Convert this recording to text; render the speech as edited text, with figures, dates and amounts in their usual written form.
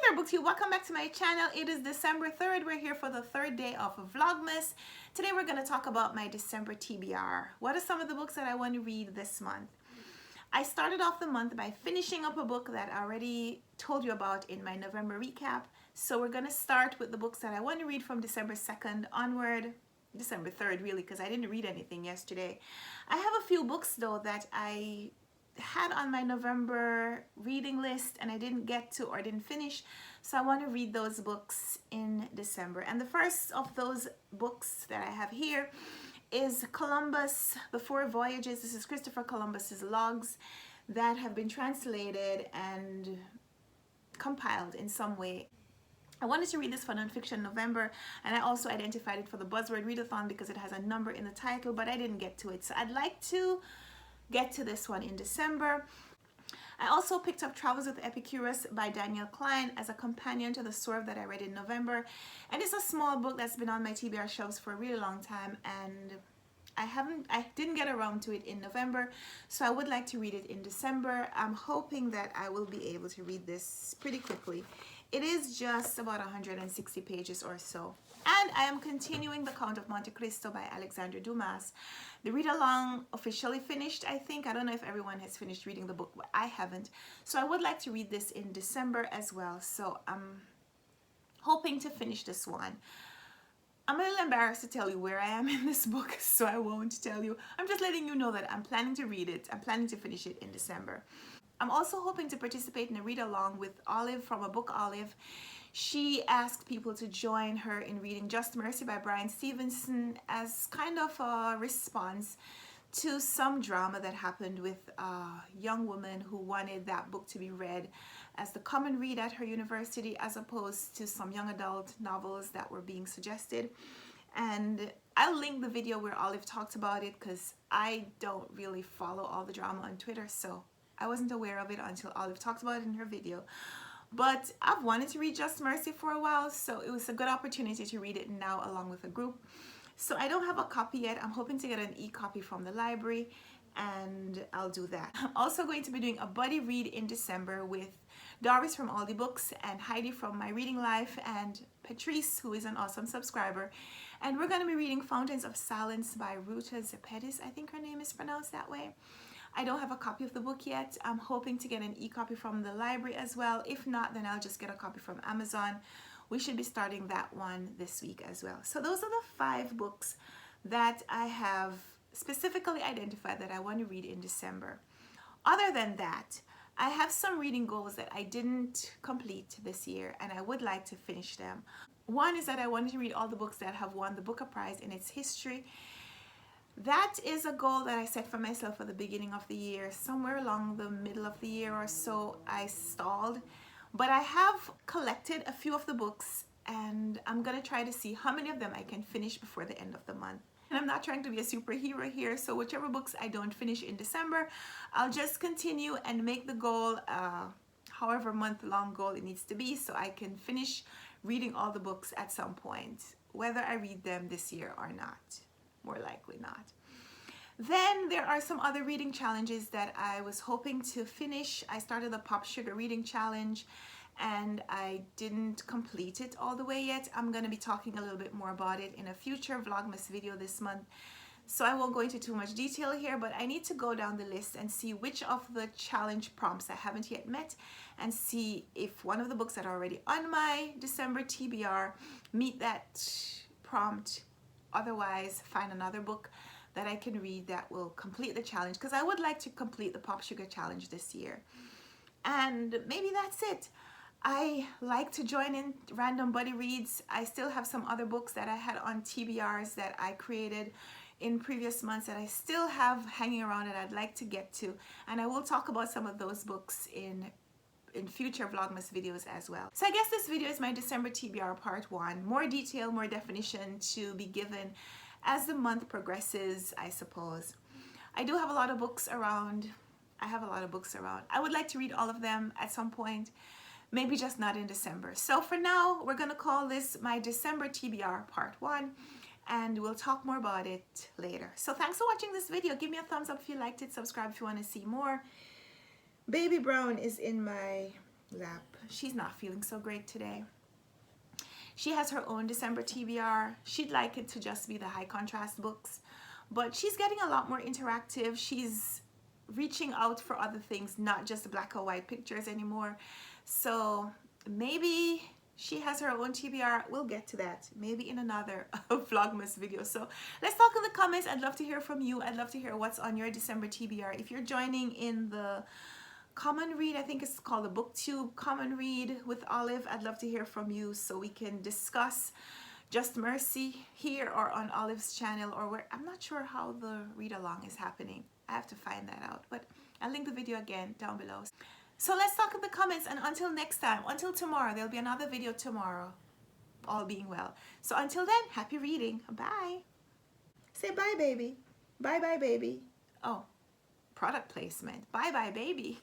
there, BookTube. Welcome back to my channel. It is December 3rd. We're here for the third day of Vlogmas. Today we're going to talk about my December TBR. What are some of the books that I want to read this month? I started off the month by finishing up a book that I already told you about in my November recap. So we're going to start with the books that I want to read from December 2nd onward. December 3rd really, because I didn't read anything yesterday. I have a few books though that I had on my November reading list and I didn't get to or didn't finish, so I want to read those books in December. And the first of those books that I have here is Columbus, The Four Voyages. This is Christopher Columbus's logs that have been translated and compiled in some way. I wanted to read this for Nonfiction November, and I also identified it for the Buzzword Readathon because it has a number in the title, but I didn't get to it. So I'd like to get to this one in December. I also picked up Travels with Epicurus by Daniel Klein as a companion to The Swerve that I read in November. And it's a small book that's been on my TBR shelves for a really long time, and I didn't get around to it in November, so I would like to read it in December. I'm hoping that I will be able to read this pretty quickly. It is just about 160 pages or so. And I am continuing The Count of Monte Cristo by Alexandre Dumas. The read-along officially finished, I think. I don't know if everyone has finished reading the book, but I haven't. So I would like to read this in December as well. So I'm hoping to finish this one. I'm a little embarrassed to tell you where I am in this book, so I won't tell you. I'm just letting you know that I'm planning to read it. I'm planning to finish it in December. I'm also hoping to participate in a read-along with Olive from A Book Olive. She asked people to join her in reading Just Mercy by Brian Stevenson as kind of a response to some drama that happened with a young woman who wanted that book to be read as the common read at her university as opposed to some young adult novels that were being suggested. And I'll link the video where Olive talked about it because I don't really follow all the drama on Twitter, so I wasn't aware of it until Olive talked about it in her video. But I've wanted to read Just Mercy for a while, so it was a good opportunity to read it now along with a group. So I don't have a copy yet. I'm hoping to get an e-copy from the library, and I'll do that. I'm also going to be doing a buddy read in December with Doris from Aldi Books and Heidi from My Reading Life and Patrice, who is an awesome subscriber. And we're going to be reading Fountains of Silence by Ruta Zepedis. I think her name is pronounced that way. I don't have a copy of the book yet. I'm hoping to get an e-copy from the library as well. If not, then I'll just get a copy from Amazon. We should be starting that one this week as well. So those are the 5 books that I have specifically identified that I want to read in December. Other than that, I have some reading goals that I didn't complete this year, and I would like to finish them. One is that I wanted to read all the books that have won the Booker Prize in its history. That is a goal that I set for myself at the beginning of the year. Somewhere along the middle of the year or so, I stalled. But I have collected a few of the books, and I'm going to try to see how many of them I can finish before the end of the month. And I'm not trying to be a superhero here, so whichever books I don't finish in December, I'll just continue and make the goal however month-long goal it needs to be, so I can finish reading all the books at some point, whether I read them this year or not. More likely not. Then there are some other reading challenges that I was hoping to finish. I started the Pop Sugar Reading Challenge and I didn't complete it all the way yet. I'm going to be talking a little bit more about it in a future Vlogmas video this month, so I won't go into too much detail here, but I need to go down the list and see which of the challenge prompts I haven't yet met and see if one of the books that are already on my December TBR meet that prompt. Otherwise, find another book that I can read that will complete the challenge, because I would like to complete the Pop Sugar Challenge this year. And maybe that's it. I like to join in random buddy reads. I still have some other books that I had on TBRs that I created in previous months that I still have hanging around that I'd like to get to, and I will talk about some of those books in future Vlogmas videos as well. So I guess this video is my December TBR part 1. More detail, more definition to be given as the month progresses, I suppose. I do have a lot of books around. I would like to read all of them at some point, maybe just not in December. So for now, we're gonna call this my December TBR part 1, and we'll talk more about it later. So thanks for watching this video. Give me a thumbs up if you liked it, subscribe if you want to see more. Baby Brown is in my lap. She's not feeling so great today. She has her own December TBR. She'd like it to just be the high contrast books, but she's getting a lot more interactive. She's reaching out for other things, not just black or white pictures anymore. So maybe she has her own TBR. We'll get to that maybe in another Vlogmas video. So let's talk in the comments. I'd love to hear from you. I'd love to hear what's on your December TBR. If you're joining in the common read, I think it's called the booktube common read with Olive, I'd love to hear from you so we can discuss Just Mercy here or on Olive's channel, or where, I'm not sure how the read along is happening. I have to find that out, but I'll link the video again down below. So let's talk in the comments, and until next time, until tomorrow, there'll be another video tomorrow, all being well. So until then, happy reading. Bye. Say bye, baby. Bye bye, baby. Oh, product placement. Bye bye, baby.